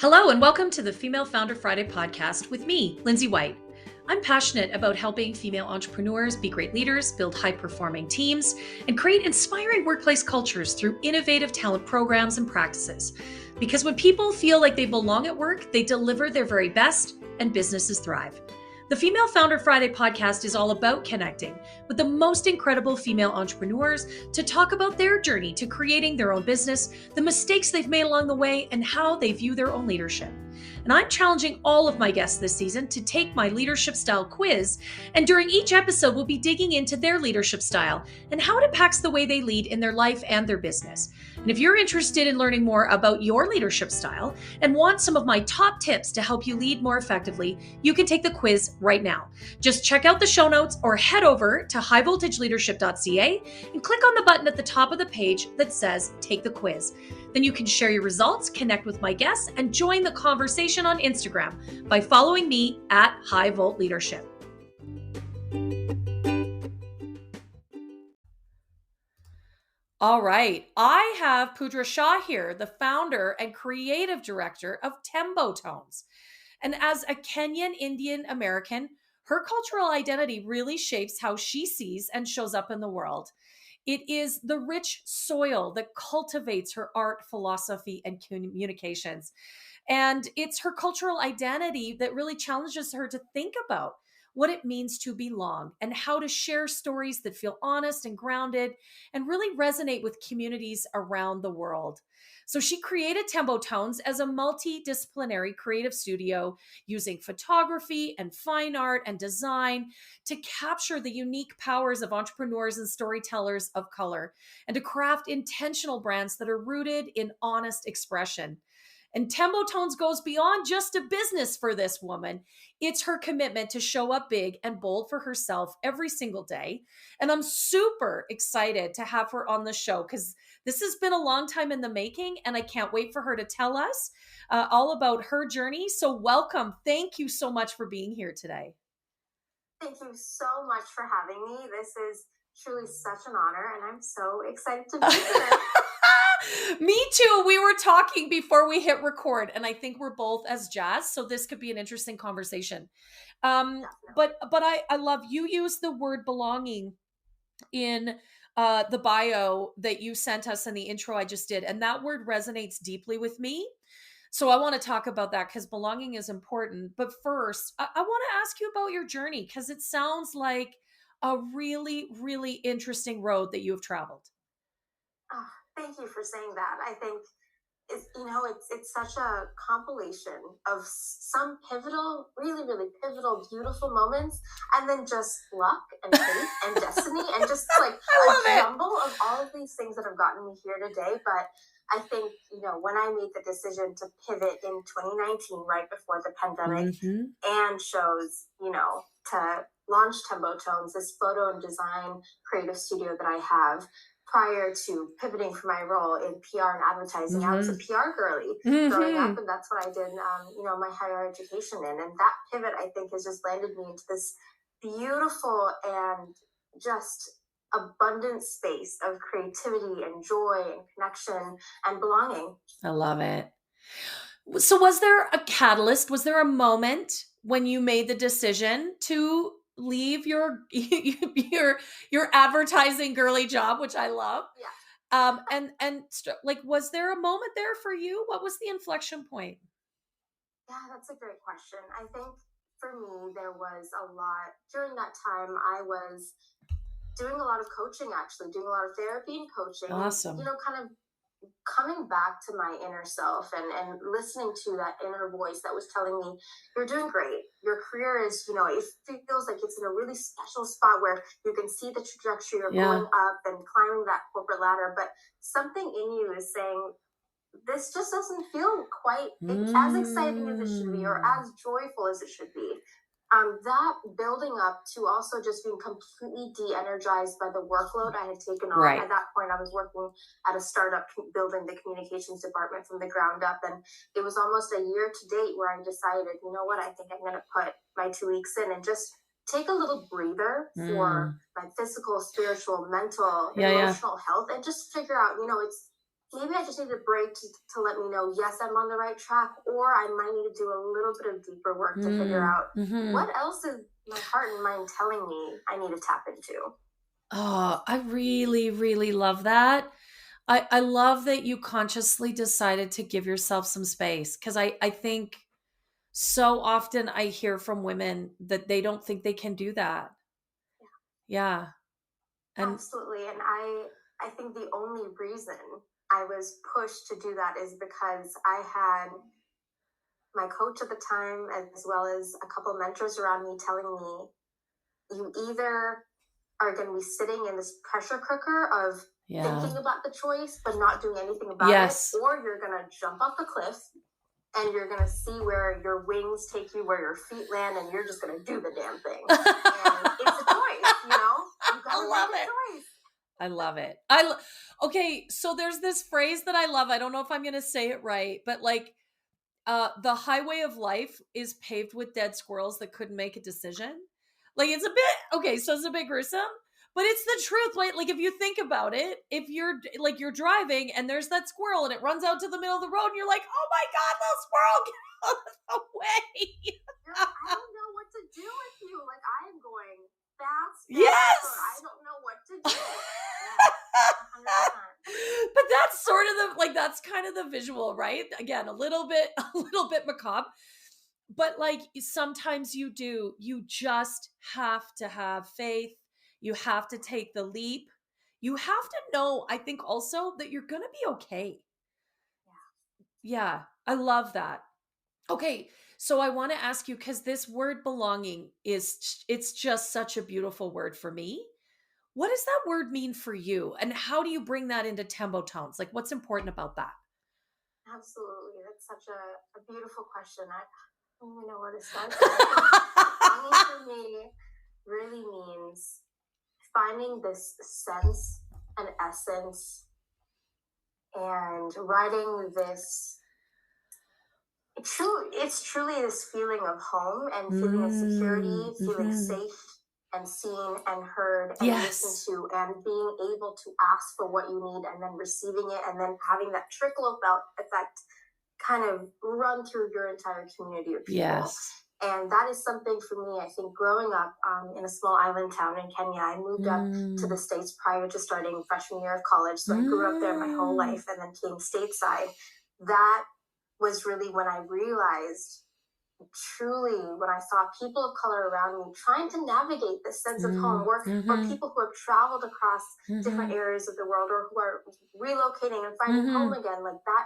Hello and welcome to the Female Founder Friday podcast with me, Lindsay White. I'm passionate about helping female entrepreneurs be great leaders, build high-performing teams, and create inspiring workplace cultures through innovative talent programs and practices. Because when people feel like they belong at work, they deliver their very best and businesses thrive. The Female Founder Friday podcast is all about connecting with the most incredible female entrepreneurs to talk about their journey to creating their own business, the mistakes they've made along the way, and how they view their own leadership. And I'm challenging all of my guests this season to take my leadership style quiz. And during each episode, we'll be digging into their leadership style and how it impacts the way they lead in their life and their business. And if you're interested in learning more about your leadership style and want some of my top tips to help you lead more effectively, you can take the quiz right now. Just check out the show notes or head over to highvoltageleadership.ca and click on the button at the top of the page that says Take the Quiz. Then you can share your results, connect with my guests, and join the conversation on Instagram by following me at highvoltleadership. All right, I have Pooja Shah here, the founder and creative director of Tembo Tones. And as a Kenyan-Indian-American, her cultural identity really shapes how she sees and shows up in the world. It is the rich soil that cultivates her art, philosophy, and communications. And it's her cultural identity that really challenges her to think about what it means to belong and how to share stories that feel honest and grounded and really resonate with communities around the world. So she created Tembo Tones as a multidisciplinary creative studio using photography and fine art and design to capture the unique powers of entrepreneurs and storytellers of color and to craft intentional brands that are rooted in honest expression. And Tembo Tones goes beyond just a business for this woman. It's her commitment to show up big and bold for herself every single day. And I'm super excited to have her on the show because this has been a long time in the making, and I can't wait for her to tell us all about her journey. So welcome. Thank you so much for being here today. Thank you so much for having me. This is truly such an honor, and I'm so excited to be here. Me too. We were talking before we hit record, and I think we're both as jazz, so this could be an interesting conversation. But I love you use the word belonging in the bio that you sent us in the intro I just did, and that word resonates deeply with me. So I want to talk about that because belonging is important. But first, I want to ask you about your journey because it sounds like a really, really interesting road that you have traveled. Oh, thank you for saying that. I think it's such a compilation of some pivotal, really, really pivotal, beautiful moments, and then just luck and fate and destiny and just like a jumble of all of these things that have gotten me here today. But I think, when I made the decision to pivot in 2019, right before the pandemic, and chose, to launch Tembo Tones, this photo and design creative studio that I have, prior to pivoting for my role in PR and advertising. I was a PR girly growing up, and that's what I did, my higher education in. And that pivot, I think, has just landed me into this beautiful and just abundant space of creativity and joy and connection and belonging. I love it. So was there a catalyst? Was there a moment when you made the decision to leave your advertising girly job, which I love? Yeah. Like, was there a moment there for you? What was the inflection point? Yeah, that's a great question. I think for me, there was a lot during that time. I was doing a lot of coaching, actually doing a lot of therapy and coaching. Awesome. And, kind of coming back to my inner self and listening to that inner voice that was telling me, you're doing great. Your career is, it feels like it's in a really special spot where you can see the trajectory of going up and climbing that corporate ladder. But something in you is saying, this just doesn't feel quite as exciting as it should be or as joyful as it should be. That building up to also just being completely de-energized by the workload I had taken on. Right. At that point, I was working at a startup building the communications department from the ground up. And it was almost a year to date where I decided, you know what, I think I'm going to put my 2 weeks in and just take a little breather for my physical, spiritual, mental, emotional health and just figure out, it's maybe I just need a break to let me know, yes, I'm on the right track, or I might need to do a little bit of deeper work to figure out what else is my heart and mind telling me I need to tap into. Oh, I really, really love that. I love that you consciously decided to give yourself some space, because I think so often I hear from women that they don't think they can do that. Yeah. And absolutely. And I think the only reason I was pushed to do that is because I had my coach at the time, as well as a couple of mentors around me, telling me, you either are going to be sitting in this pressure cooker of thinking about the choice but not doing anything about it, or you're going to jump off the cliff and you're going to see where your wings take you, where your feet land, and you're just going to do the damn thing. And it's a choice, you know? You've got to make a choice. I love it. Okay, so there's this phrase that I love. I don't know if I'm going to say it right, but like, the highway of life is paved with dead squirrels that couldn't make a decision. Like, it's a bit, okay, so it's a bit gruesome, but it's the truth, right? Like, if you think about it, if you're driving and there's that squirrel and it runs out to the middle of the road and you're like, oh my God, little squirrel, get out of the way. I don't know what to do with you. Like, I am going fast. Yes. I don't know what to do. But that's sort of that's kind of the visual, right? Again, a little bit macabre. But like, sometimes you just have to have faith. You have to take the leap. You have to know, I think also, that you're going to be okay. Yeah, I love that. Okay, so I want to ask you, because this word belonging it's just such a beautiful word for me. What does that word mean for you? And how do you bring that into Tembo Tones? Like, what's important about that? Absolutely. That's such a beautiful question. I don't even know where to start. Belonging for me really means finding this sense and essence and writing this. It's truly this feeling of home and feeling of security, feeling safe and seen and heard and listened to, and being able to ask for what you need and then receiving it, and then having that trickle effect kind of run through your entire community of people. And that is something for me, I think, growing up in a small island town in Kenya. I moved up to the States prior to starting freshman year of college. So I grew up there my whole life and then came stateside. That was really when I realized, truly, when I saw people of color around me trying to navigate this sense of home, or people who have traveled across different areas of the world, or who are relocating and finding home again, like that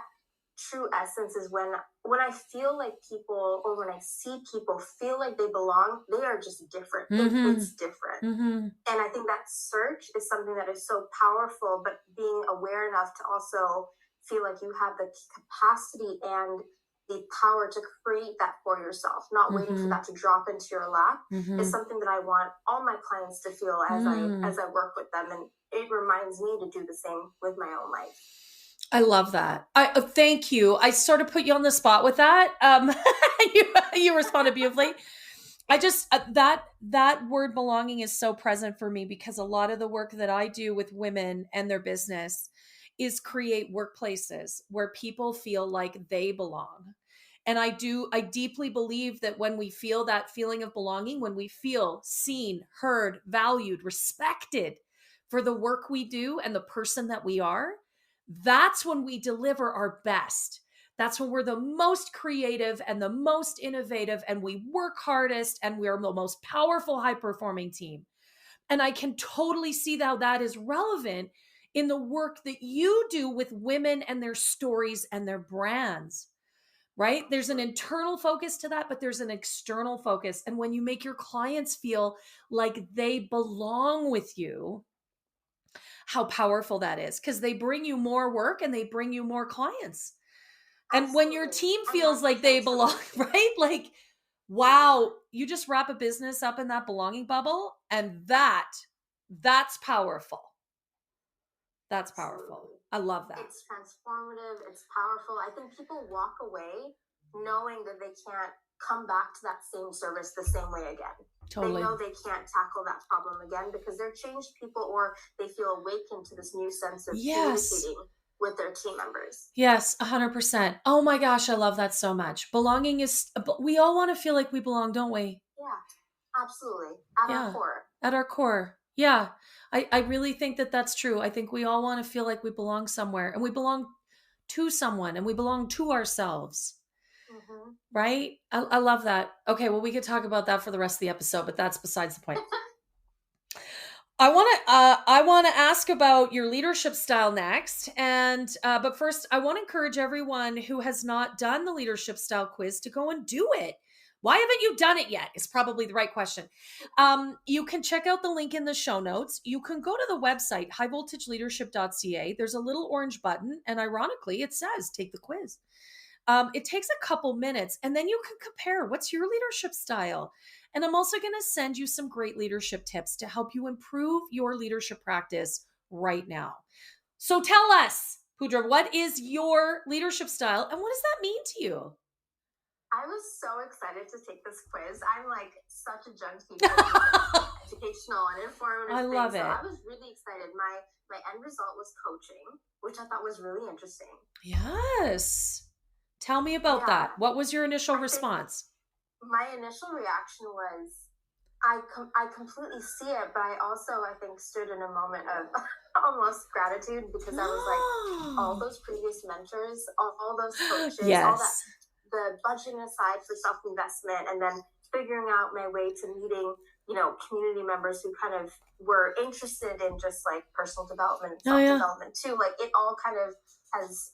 true essence is when I feel like people, or when I see people feel like they belong, they are just different. It's different. And I think that search is something that is so powerful, but being aware enough to also feel like you have the capacity and the power to create that for yourself, not waiting for that to drop into your lap, is something that I want all my clients to feel as I work with them. And it reminds me to do the same with my own life. I love that. Thank you. I sort of put you on the spot with that. You responded beautifully. I just, that word belonging is so present for me, because a lot of the work that I do with women and their business is create workplaces where people feel like they belong. And I deeply believe that when we feel that feeling of belonging, when we feel seen, heard, valued, respected for the work we do and the person that we are, that's when we deliver our best. That's when we're the most creative and the most innovative, and we work hardest, and we're the most powerful, high-performing team. And I can totally see how that is relevant in the work that you do with women and their stories and their brands, right? There's an internal focus to that, but there's an external focus. And when you make your clients feel like they belong with you, how powerful that is, because they bring you more work and they bring you more clients. And Absolutely. when your team feels like they belong, right? Like, wow, you just wrap a business up in that belonging bubble, and that's powerful. That's powerful. I love that. It's transformative. It's powerful. I think people walk away knowing that they can't come back to that same service the same way again. Totally. They know they can't tackle that problem again because they're changed people, or they feel awakened to this new sense of communicating with their team members. Yes, 100%. Oh my gosh, I love that so much. Belonging is, we all want to feel like we belong, don't we? Yeah, absolutely. At our core. At our core. Yeah. I really think that that's true. I think we all want to feel like we belong somewhere, and we belong to someone, and we belong to ourselves. Mm-hmm. Right? I love that. Okay, well, we could talk about that for the rest of the episode, but that's besides the point. I want to ask about your leadership style next, and but first, I want to encourage everyone who has not done the leadership style quiz to go and do it. Why haven't you done it yet? Is probably the right question. You can check out the link in the show notes. You can go to the website highvoltageleadership.ca. There's a little orange button, and ironically, it says take the quiz. It takes a couple minutes, and then you can compare what's your leadership style. And I'm also going to send you some great leadership tips to help you improve your leadership practice right now. So tell us, Pooja, what is your leadership style, and what does that mean to you? I was so excited to take this quiz. I'm like such a junkie for educational and informative I love it. So I was really excited. My end result was coaching, which I thought was really interesting. Yes. Tell me about that. What was your initial response? My initial reaction was, I completely see it, but I also, I think, stood in a moment of almost gratitude, because I was like, all those previous mentors, all those coaches, all that, the budgeting aside for self-investment, and then figuring out my way to meeting, community members who kind of were interested in just like personal development, self-development too. Like it all kind of has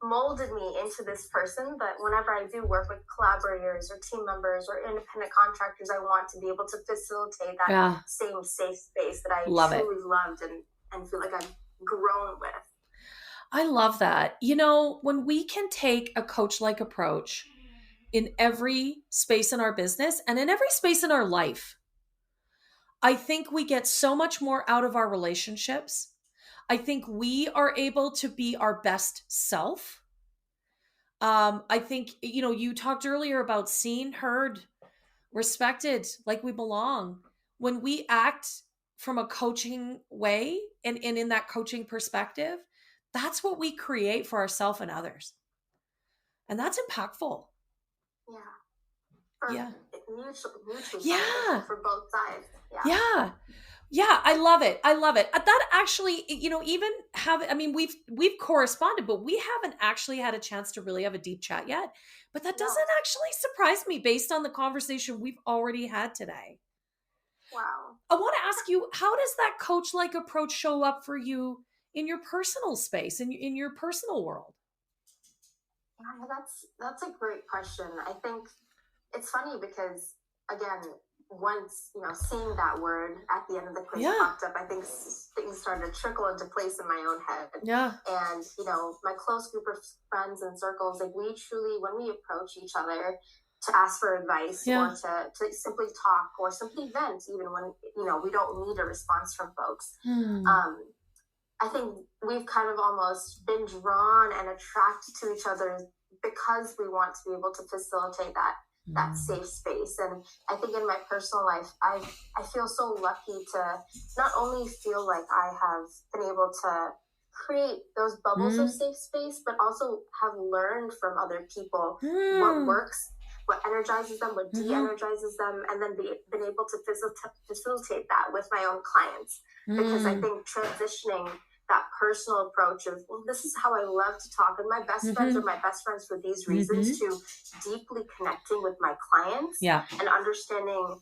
molded me into this person. But whenever I do work with collaborators or team members or independent contractors, I want to be able to facilitate that same safe space that I truly loved and feel like I've grown with. I love that. When we can take a coach-like approach in every space in our business and in every space in our life, I think we get so much more out of our relationships. I think we are able to be our best self. I think, you talked earlier about seen, heard, respected, like we belong. When we act from a coaching way and in that coaching perspective, that's what we create for ourselves and others. And that's impactful. Mutually. For both sides. Yeah, I love it. That actually, we've corresponded, but we haven't actually had a chance to really have a deep chat yet. But that doesn't actually surprise me based on the conversation we've already had today. Wow. I want to ask you, how does that coach-like approach show up for you in your personal space, in your personal world? Yeah, that's a great question. I think it's funny because, again, once, seeing that word at the end of the quiz popped up, I think things started to trickle into place in my own head. Yeah. And, my close group of friends and circles, like we truly, when we approach each other to ask for advice or to simply talk or simply vent, even when, we don't need a response from folks. I think we've kind of almost been drawn and attracted to each other because we want to be able to facilitate that safe space. And I think in my personal life, I feel so lucky to not only feel like I have been able to create those bubbles of safe space, but also have learned from other people what works, what energizes them, what de-energizes them, and then been able to facilitate that with my own clients. Because I think transitioning that personal approach of, well, this is how I love to talk, and my best friends are my best friends for these reasons, to deeply connecting with my clients and understanding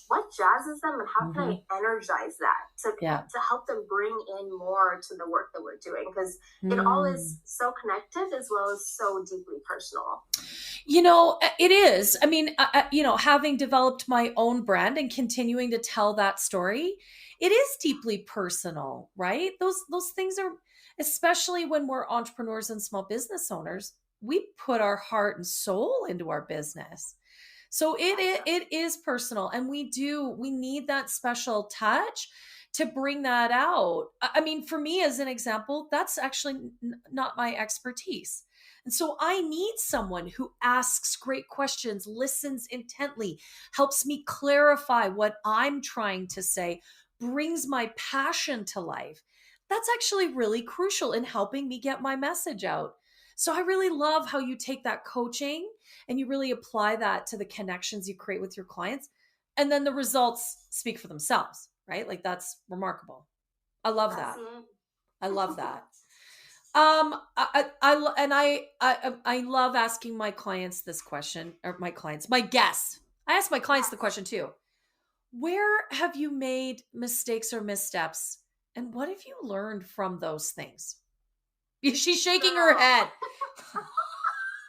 what jazzes them and how can I energize that to help them bring in more to the work that we're doing, because it all is so connected as well as so deeply personal. It is. I mean, having developed my own brand and continuing to tell that story, it is deeply personal, right? Those things are, especially when we're entrepreneurs and small business owners, we put our heart and soul into our business. So it is personal, and we need that special touch to bring that out. I mean, for me, as an example, that's actually not my expertise. And so I need someone who asks great questions, listens intently, helps me clarify what I'm trying to say, brings my passion to life. that's actually really crucial in helping me get my message out. So I really love how you take that coaching and you really apply that to the connections you create with your clients. And then the results speak for themselves, right? Like that's remarkable. I love that. I love that. I love asking my clients this question, or my guests. I ask my clients the question too. Where have you made mistakes or missteps? And what have you learned from those things? She's shaking her head.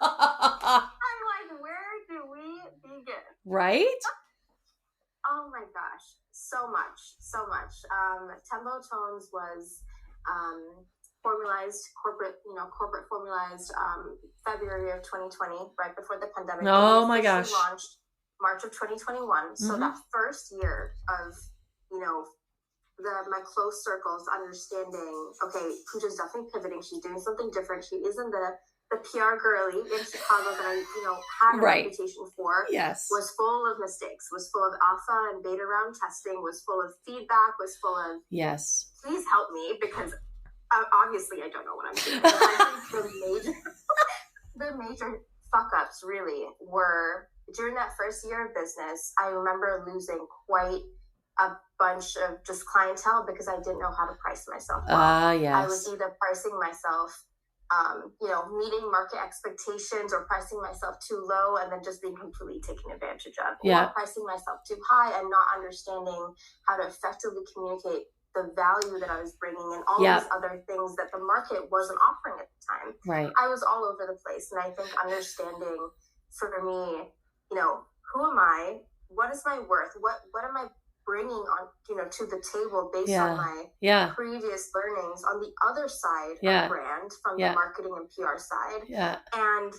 I'm like, where do we begin? Right? Oh my gosh, so much. Tembo Tones was corporate formalized February of 2020, right before the pandemic. Oh my gosh. Launched March of 2021. So that first year of, my close circles understanding, okay, Pooja's definitely pivoting. She's doing something different. She isn't the PR girly in Chicago that I, had a reputation for. Yes. Was full of mistakes, was full of alpha and beta round testing, was full of feedback, was full of, yes, please help me, because obviously I don't know what I'm doing. I think the major fuck ups really were during that first year of business. I remember losing quite a bunch of just clientele because I didn't know how to price myself well. Yes. I was either pricing myself, meeting market expectations, or pricing myself too low and then just being completely taken advantage of, or pricing myself too high and not understanding how to effectively communicate the value that I was bringing and all these other things that the market wasn't offering at the time. Right. I was all over the place. And I think understanding for me, who am I? What is my worth? What am I bringing on, to the table based on my previous learnings on the other side of brand, from the marketing and PR side. And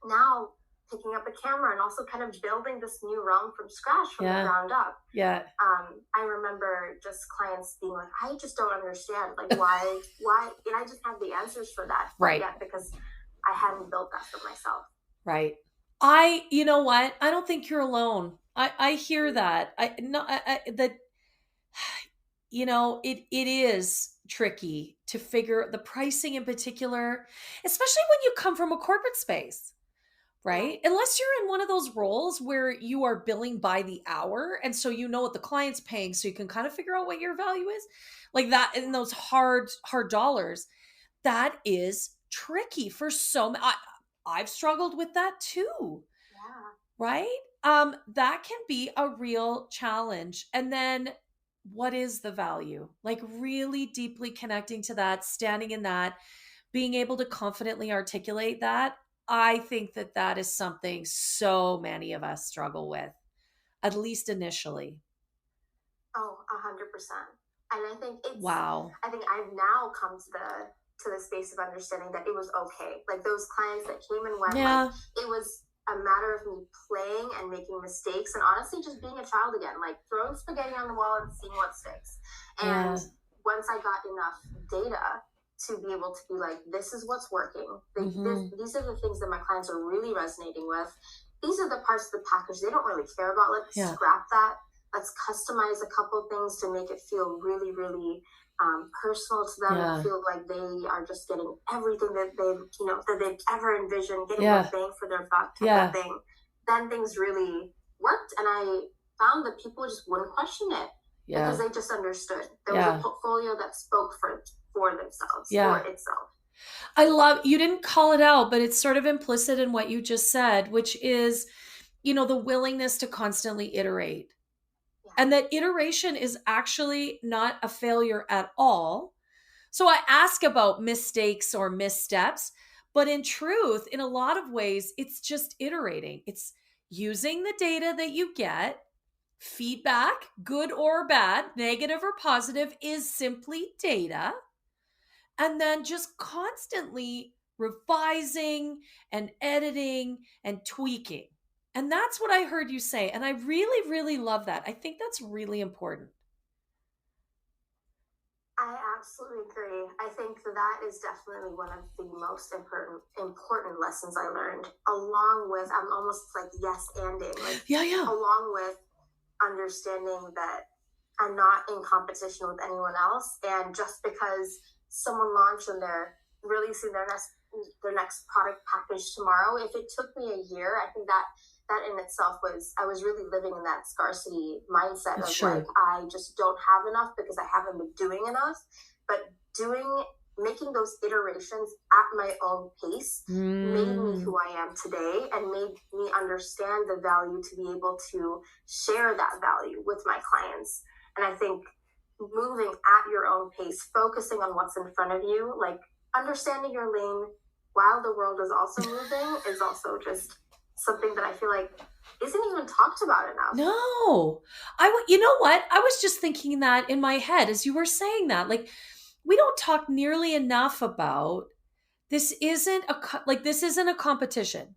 now picking up a camera and also kind of building this new realm from scratch, from the ground up. I remember just clients being like, I just don't understand, like why, and I just have the answers for that. Yet, because I hadn't built that for myself. Right. You know what? I don't think you're alone. I hear that. It is tricky to figure the pricing in particular, especially when you come from a corporate space, right? Unless you're in one of those roles where you are billing by the hour. And so you know what the client's paying, so you can kind of figure out what your value is, like that in those hard dollars. That is tricky for so many. I've struggled with that too. Right? That can be a real challenge. And then what is the value? Like really deeply connecting to that, standing in that, being able to confidently articulate that. I think that is something so many of us struggle with, at least initially. Oh, 100%. And I think wow. I think I've now come to the space of understanding that it was okay. Like those clients that came and went, like, it was a matter of me playing and making mistakes and honestly just being a child again, like throwing spaghetti on the wall and seeing what sticks. And once I got enough data to be able to be like, this is what's working. These are the things that my clients are really resonating with. These are the parts of the package they don't really care about. Let's scrap that. Let's customize a couple things to make it feel really, really personal to them and feel like they are just getting everything that they've ever envisioned, getting a bang for their buck type of thing. Then things really worked, and I found that people just wouldn't question it because they just understood. There was a portfolio that spoke for themselves, for itself. I love, you didn't call it out, but it's sort of implicit in what you just said, which is, the willingness to constantly iterate. And that iteration is actually not a failure at all. So I ask about mistakes or missteps, but in truth, in a lot of ways, it's just iterating. It's using the data that you get. Feedback, good or bad, negative or positive, is simply data. And then just constantly revising and editing and tweaking. And that's what I heard you say. And I really, really love that. I think that's really important. I absolutely agree. I think that is definitely one of the most important lessons I learned, along with, I'm almost like yes-anding. Along with understanding that and not in competition with anyone else. And just because someone launched and they're releasing their next product package tomorrow, if it took me a year, I think that in itself I was really living in that scarcity mindset of Sure. like, I just don't have enough because I haven't been doing enough. But making those iterations at my own pace made me who I am today, and made me understand the value to be able to share that value with my clients. And I think moving at your own pace, focusing on what's in front of you, like understanding your lane while the world is also moving, is also just something that I feel like isn't even talked about enough. No, you know what? I was just thinking that in my head as you were saying that, like, we don't talk nearly enough about this isn't a competition.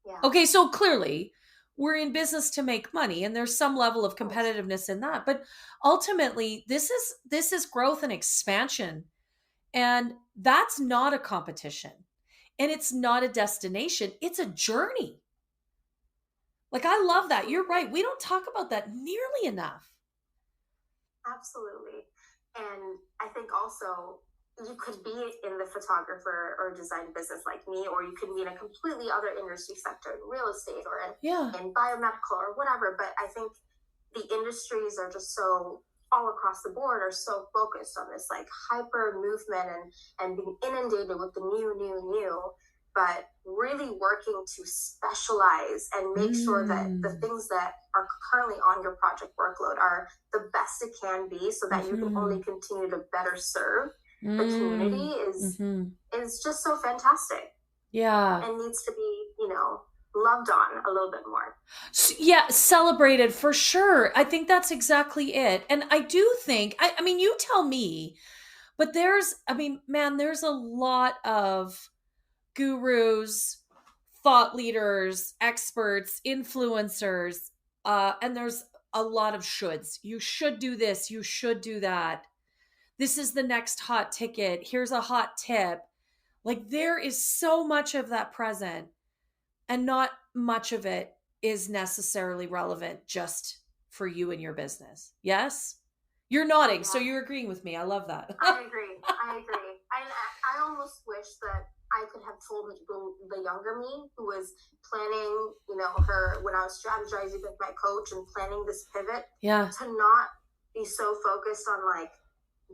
Yeah. Okay, so clearly we're in business to make money, and there's some level of competitiveness in that, but ultimately this is growth and expansion, and that's not a competition, and it's not a destination, it's a journey. Like, I love that. You're right. We don't talk about that nearly enough. Absolutely. And I think also you could be in the photographer or design business like me, or you could be in a completely other industry sector, in real estate or in biomedical or whatever. But I think the industries are just so all across the board are so focused on this like hyper movement and being inundated with the new. But really working to specialize and make sure that the things that are currently on your project workload are the best it can be, so that you can only continue to better serve the community is just so fantastic. Yeah. And needs to be, loved on a little bit more. Yeah, celebrated for sure. I think that's exactly it. And I do think, I mean, you tell me, but there's a lot of gurus, thought leaders, experts, influencers, and there's a lot of shoulds. You should do this, you should do that. This is the next hot ticket. Here's a hot tip. Like, there is so much of that present, and not much of it is necessarily relevant just for you and your business. Yes? You're nodding, so you're agreeing with me. I love that. I agree. I almost wish that I could have told the younger me who was planning, when I was strategizing with my coach and planning this pivot, to not be so focused on like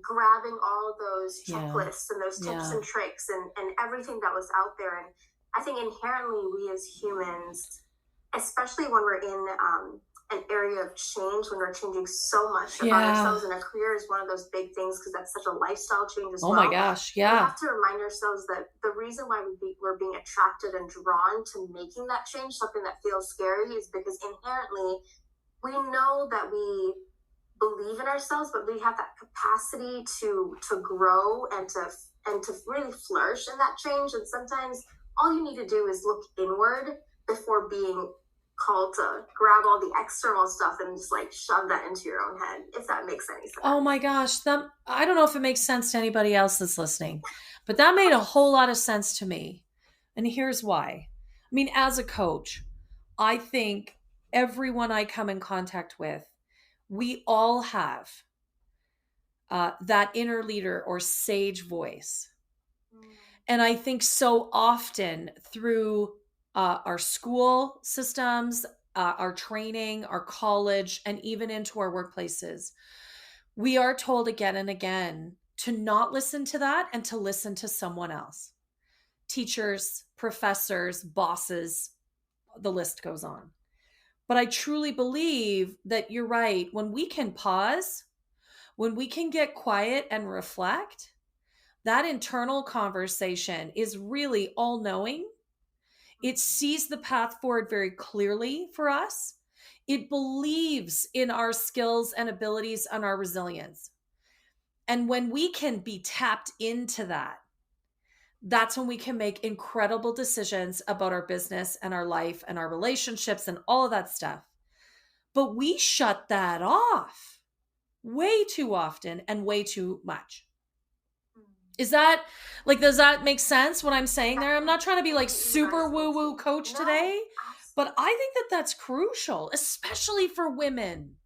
grabbing all of those checklists and those tips and tricks and everything that was out there. And I think inherently we as humans, especially when we're in an area of change, when we're changing so much about ourselves, and a career is one of those big things because that's such a lifestyle change as well. Oh my gosh, yeah. We have to remind ourselves that the reason why we're being attracted and drawn to making that change, something that feels scary, is because inherently we know that we believe in ourselves, but we have that capacity to grow and to really flourish in that change. And sometimes all you need to do is look inward before being called to grab all the external stuff and just like shove that into your own head, if that makes any sense. Oh my gosh, I don't know if it makes sense to anybody else that's listening, but that made a whole lot of sense to me. And here's why. I mean, as a coach, I think everyone I come in contact with, we all have that inner leader or sage voice. And I think so often through our school systems, our training, our college, and even into our workplaces, we are told again and again to not listen to that and to listen to someone else. Teachers, professors, bosses, the list goes on. But I truly believe that you're right. When we can pause, when we can get quiet and reflect, that internal conversation is really all-knowing. It sees the path forward very clearly for us. It believes in our skills and abilities and our resilience. And when we can be tapped into that, that's when we can make incredible decisions about our business and our life and our relationships and all of that stuff. But we shut that off way too often and way too much. Is that, like, does that make sense what I'm saying there? I'm not trying to be like super woo-woo coach today, but I think that that's crucial, especially for women.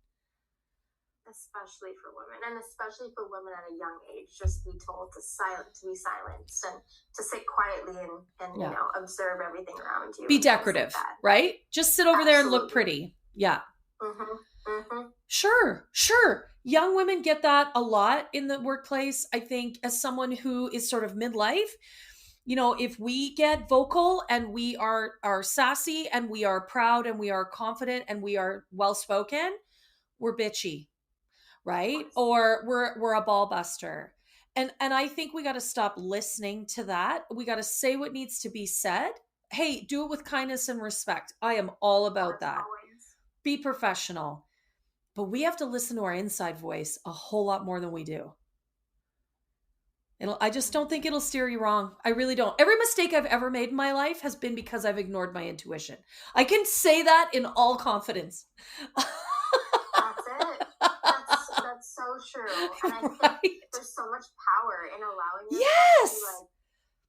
especially for women, and especially for women at a young age, just be told to be silenced and to sit quietly and Yeah. you know, observe everything around you. Be and things like decorative, that. right? Just sit over there and look Absolutely. pretty. Yeah. Mm-hmm. Sure. Young women get that a lot in the workplace. I think as someone who is sort of midlife, you know, if we get vocal and we are sassy and we are proud and we are confident and we are well spoken, we're bitchy, right? Or we're a ball buster. And I think we got to stop listening to that. We got to say what needs to be said. Hey, do it with kindness and respect. I am all about that. Always. Be professional. But we have to listen to our inside voice a whole lot more than we do. I just don't think it'll steer you wrong. I really don't. Every mistake I've ever made in my life has been because I've ignored my intuition. I can say that in all confidence. That's it. That's so true. And I think Right? there's so much power in allowing yourself Yes. to be like,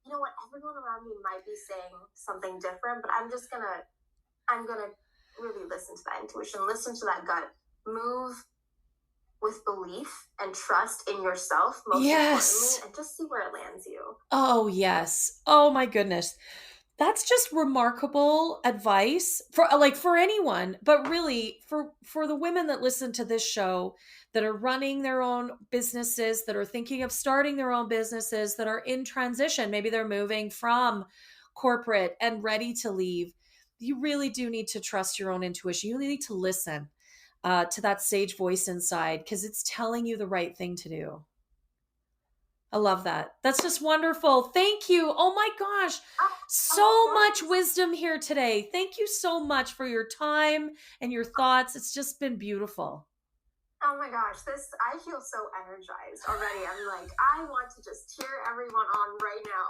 you know what, everyone around me might be saying something different, but I'm gonna really listen to that intuition, listen to that gut, move with belief and trust in yourself, most importantly, and just see where it lands you. Oh, yes. Oh my goodness. That's just remarkable advice for anyone, but really for the women that listen to this show, that are running their own businesses, that are thinking of starting their own businesses, that are in transition. Maybe they're moving from corporate and ready to leave. You really do need to trust your own intuition. You need to listen to that sage voice inside, because it's telling you the right thing to do. I love that. That's just wonderful. Thank you. Oh my gosh. So much wisdom here today. Thank you so much for your time and your thoughts. It's just been beautiful. Oh my gosh, I feel so energized already. I'm like, I want to just cheer everyone on right now.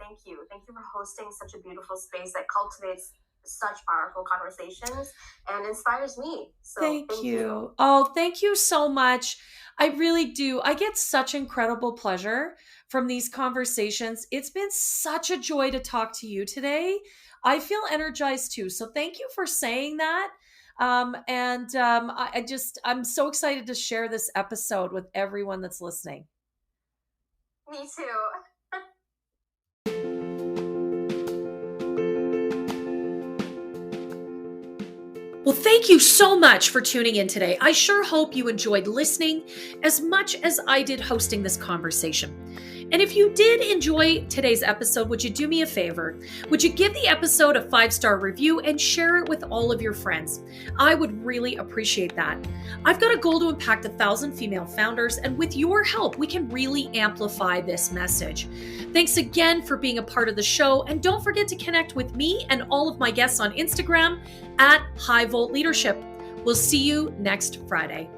Thank you. Thank you for hosting such a beautiful space that cultivates such powerful conversations and inspires me. So thank you. Oh, thank you so much. I really do. I get such incredible pleasure from these conversations. It's been such a joy to talk to you today. I feel energized too. So thank you for saying that. I'm so excited to share this episode with everyone that's listening. Me too. Well, thank you so much for tuning in today. I sure hope you enjoyed listening as much as I did hosting this conversation. And if you did enjoy today's episode, would you do me a favor? Would you give the episode a 5-star review and share it with all of your friends? I would really appreciate that. I've got a goal to impact 1,000 female founders, and with your help, we can really amplify this message. Thanks again for being a part of the show, and don't forget to connect with me and all of my guests on Instagram at High Volt Leadership. We'll see you next Friday.